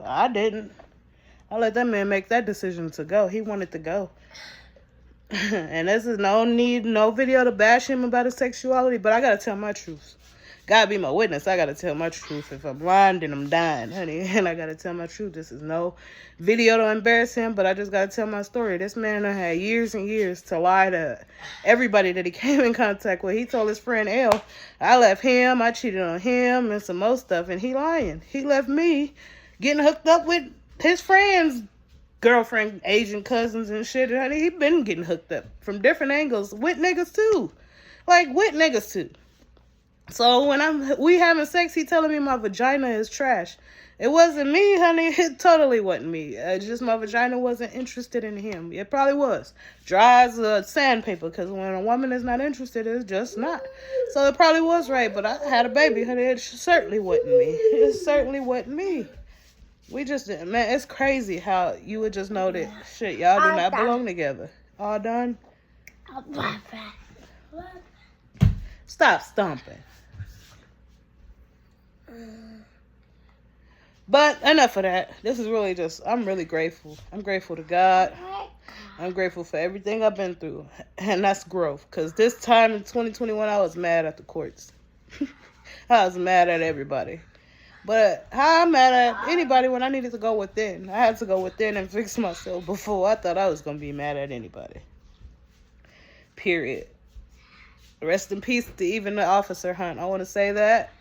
I didn't. I let that man make that decision to go. He wanted to go. And this is no video to bash him about his sexuality, but I got to tell my truth. God be my witness. I gotta tell my truth. If I'm lying, then I'm dying, honey. And I gotta tell my truth. This is no video to embarrass him, but I just gotta tell my story. This man done had years and years to lie to everybody that he came in contact with. He told his friend L, I left him, I cheated on him, and some more stuff, and he lying. He left me getting hooked up with his friends' girlfriend, Asian cousins and shit. Honey, he been getting hooked up from different angles with niggas too. Like, with niggas too. So when we having sex, he telling me my vagina is trash. It wasn't me, honey. It totally wasn't me. Just my vagina wasn't interested in him. It probably was. Dry as sandpaper, because when a woman is not interested, it's just not. So it probably was right, but I had a baby, honey. It certainly wasn't me. It certainly wasn't me. We just didn't, man, it's crazy how you would just know that, shit, y'all do not belong together. All done? Stop stomping. But enough of that. This is really just, I'm really grateful. I'm grateful to God. I'm grateful for everything I've been through. And that's growth. Because this time in 2021, I was mad at the courts. I was mad at everybody. But how I'm mad at anybody when I needed to go within. I had to go within and fix myself before I thought I was going to be mad at anybody. Period. Rest in peace to even the officer hunt. I want to say that.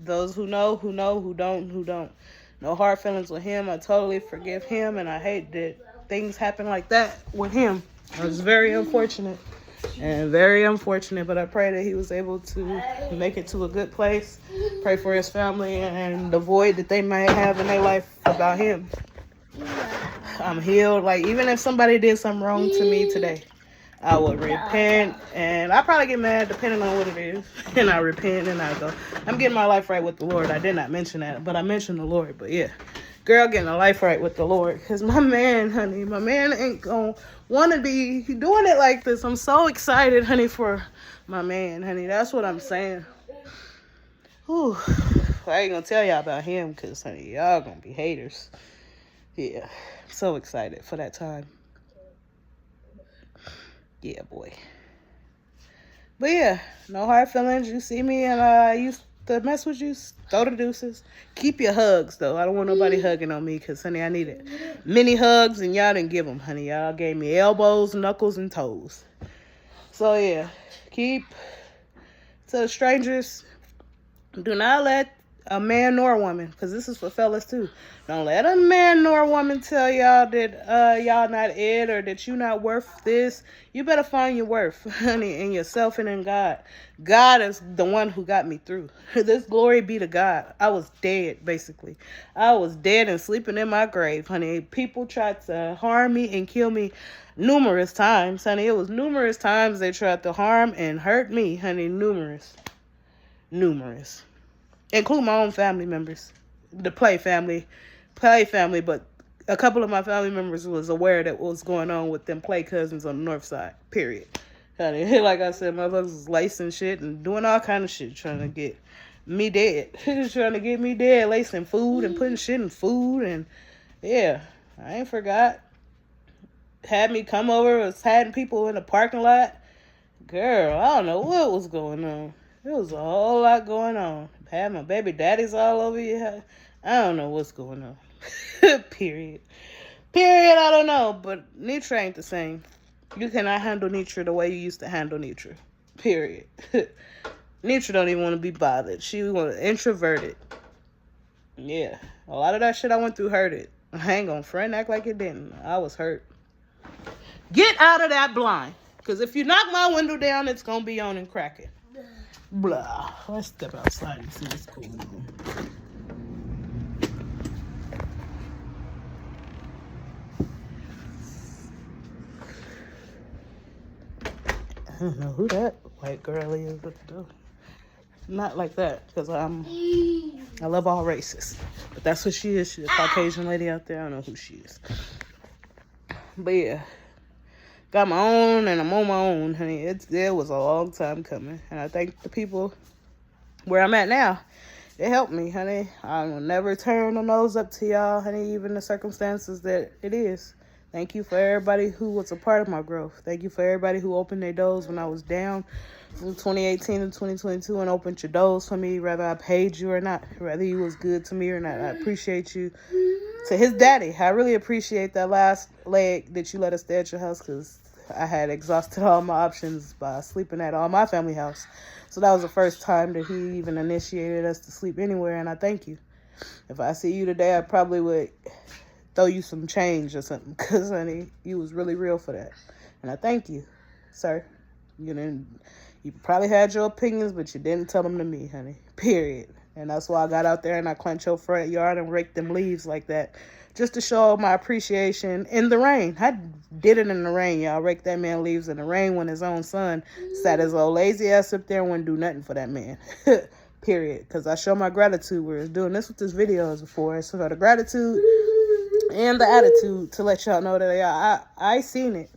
Those who know, who don't. No hard feelings with him. I totally forgive him, and I hate that things happen like that with him. It was very unfortunate. And very unfortunate, but I pray that he was able to make it to a good place. Pray for his family and the void that they might have in their life about him. I'm healed. Like, even if somebody did something wrong to me today, I would repent, and I probably get mad depending on what it is. And I repent, and I go, I'm getting my life right with the Lord. I did not mention that, but I mentioned the Lord. But yeah, girl, getting a life right with the Lord. Because my man, honey, my man ain't going to want to be doing it like this. I'm so excited, honey, for my man, honey. That's what I'm saying. Whew. I ain't going to tell y'all about him because, honey, y'all going to be haters. Yeah, I'm so excited for that time. Yeah, boy. But yeah, no hard feelings. You see me and I used to mess with you, throw the deuces. Keep your hugs, though. I don't want nobody hugging on me because, honey, I needed many hugs and y'all didn't give them, honey. Y'all gave me elbows, knuckles, and toes. So, yeah, keep to the strangers. Do not let a man nor a woman, because this is for fellas too. Don't let a man nor a woman tell y'all that y'all not it or that you not worth this. You better find your worth, honey, in yourself and in God. God is the one who got me through. This glory be to God. I was dead, basically. I was dead and sleeping in my grave, honey. People tried to harm me and kill me numerous times, honey. It was numerous times they tried to harm and hurt me, honey. Numerous. Include my own family members, the Play family, but a couple of my family members was aware that what was going on with them Play cousins on the north side, period. Honey, like I said, motherfuckers was lacing shit and doing all kind of shit, trying to get me dead. Trying to get me dead, lacing food and putting shit in food, and yeah, I ain't forgot. Had me come over, was having people in the parking lot. Girl, I don't know what was going on. There was a whole lot going on. Had my baby daddies all over you. I don't know what's going on. Period. I don't know. But Nitra ain't the same. You cannot handle Nitra the way you used to handle Nitra. Period. Nitra don't even want to be bothered. She was introverted. Yeah. A lot of that shit I went through hurt it. I ain't gonna front act like it didn't. I was hurt. Get out of that blind. Because if you knock my window down, it's gonna be on and cracking. Blah. Let's step outside and see what's going on. I don't know who that white girl is. Not like that, because I love all races. But that's what she is. She's a Caucasian lady out there. I don't know who she is. But yeah. Got my own, and I'm on my own, honey. It was a long time coming. And I thank the people where I'm at now. They helped me, honey. I will never turn a nose up to y'all, honey, even the circumstances that it is. Thank you for everybody who was a part of my growth. Thank you for everybody who opened their doors when I was down from 2018 to 2022 and opened your doors for me, whether I paid you or not, whether you was good to me or not. I appreciate you. To his daddy, I really appreciate that last leg that you let us stay at your house, because I had exhausted all my options by sleeping at all my family house. So that was the first time that he even initiated us to sleep anywhere, and I thank you. If I see you today, I probably would throw you some change or something, because, honey, you was really real for that. And I thank you, sir. You probably had your opinions, but you didn't tell them to me, honey. Period. And that's why I got out there and I clenched your front yard and raked them leaves like that, just to show my appreciation in the rain. I did it in the rain, y'all. Raked that man leaves in the rain when his own son sat his old lazy ass up there and wouldn't do nothing for that man. Period. Because I show my gratitude. We're doing this with this video is for. So the gratitude and the attitude to let y'all know that I seen it.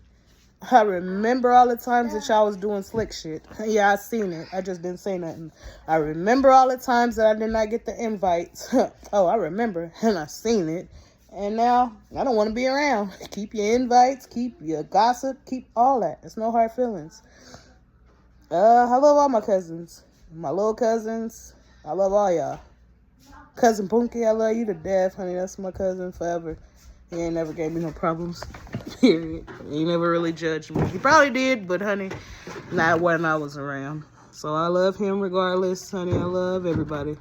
I remember all the times that y'all was doing slick shit. Yeah, I seen it. I just didn't say nothing. I remember all the times that I did not get the invites. Oh, I remember. And I seen it. And now I don't want to be around. Keep your invites. Keep your gossip. Keep all that. It's no hard feelings. I love all my cousins. My little cousins. I love all y'all. Cousin Punky, I love you to death, honey. That's my cousin forever. He ain't never gave me no problems. Period. He never really judged me. He probably did, but, honey, not when I was around. So I love him regardless, honey. I love everybody.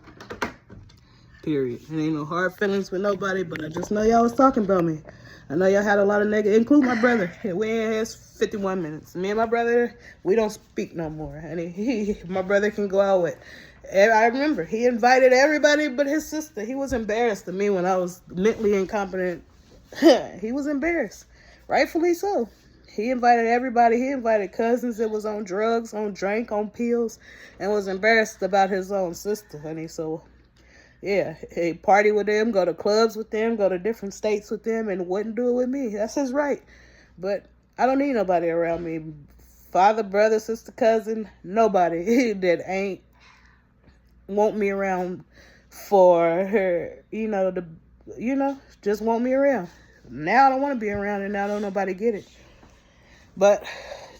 Period. There ain't no hard feelings with nobody, but I just know y'all was talking about me. I know y'all had a lot of negative, include my brother. We in here 51 minutes. Me and my brother, we don't speak no more, honey. My brother can go out with. I remember he invited everybody but his sister. He was embarrassed of me when I was mentally incompetent. He was embarrassed. Rightfully so. He invited everybody. He invited cousins that was on drugs, on drink, on pills, and was embarrassed about his own sister, honey. So, yeah, he party with them, go to clubs with them, go to different states with them, and wouldn't do it with me. That's his right. But I don't need nobody around me. Father, brother, sister, cousin, nobody that ain't want me around for her, just want me around. Now I don't want to be around, and now don't nobody get it. But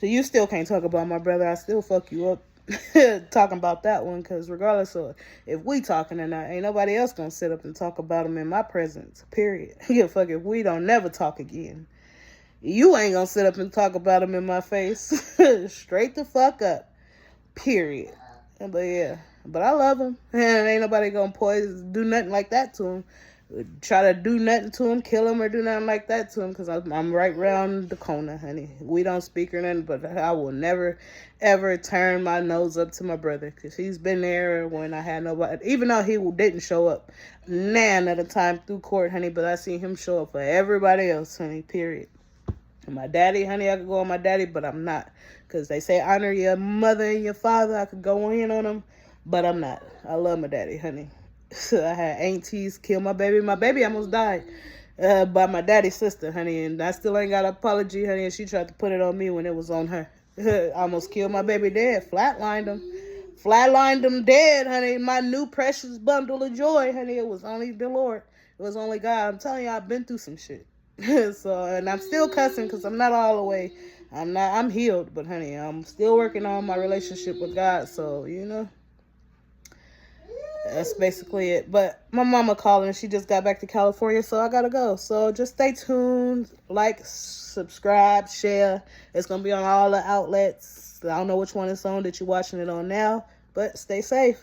you still can't talk about my brother. I still fuck you up talking about that one, because regardless of if we talking or not, ain't nobody else gonna sit up and talk about him in my presence, period. Yeah, fuck, if we don't never talk again, you ain't gonna sit up and talk about him in my face. Straight the fuck up, period. But yeah, but I love him, and ain't nobody gonna do nothing like that to him. Try to do nothing to him, kill him, or do nothing like that to him, because I'm right around the corner, honey. We don't speak or nothing, but I will never, ever turn my nose up to my brother, because he's been there when I had nobody, even though he didn't show up none of the time through court, honey, but I seen him show up for everybody else, honey, period. And my daddy, honey, I could go on my daddy, but I'm not, because they say honor your mother and your father. I could go in on them, but I'm not. I love my daddy, honey. I had aunties kill my baby. My baby almost died by my daddy's sister, honey. And I still ain't got an apology, honey. And she tried to put it on me when it was on her. Almost killed my baby dead. Flatlined him. Flatlined him dead, honey. My new precious bundle of joy, honey. It was only the Lord. It was only God. I'm telling you, I've been through some shit. So, and I'm still cussing because I'm not all the way. I'm healed. But, honey, I'm still working on my relationship with God. So, that's basically it. But my mama calling. She just got back to California, so I gotta go. So just stay tuned. Like, subscribe, share. It's gonna be on all the outlets. I don't know which one it's on that you're watching it on now, but stay safe.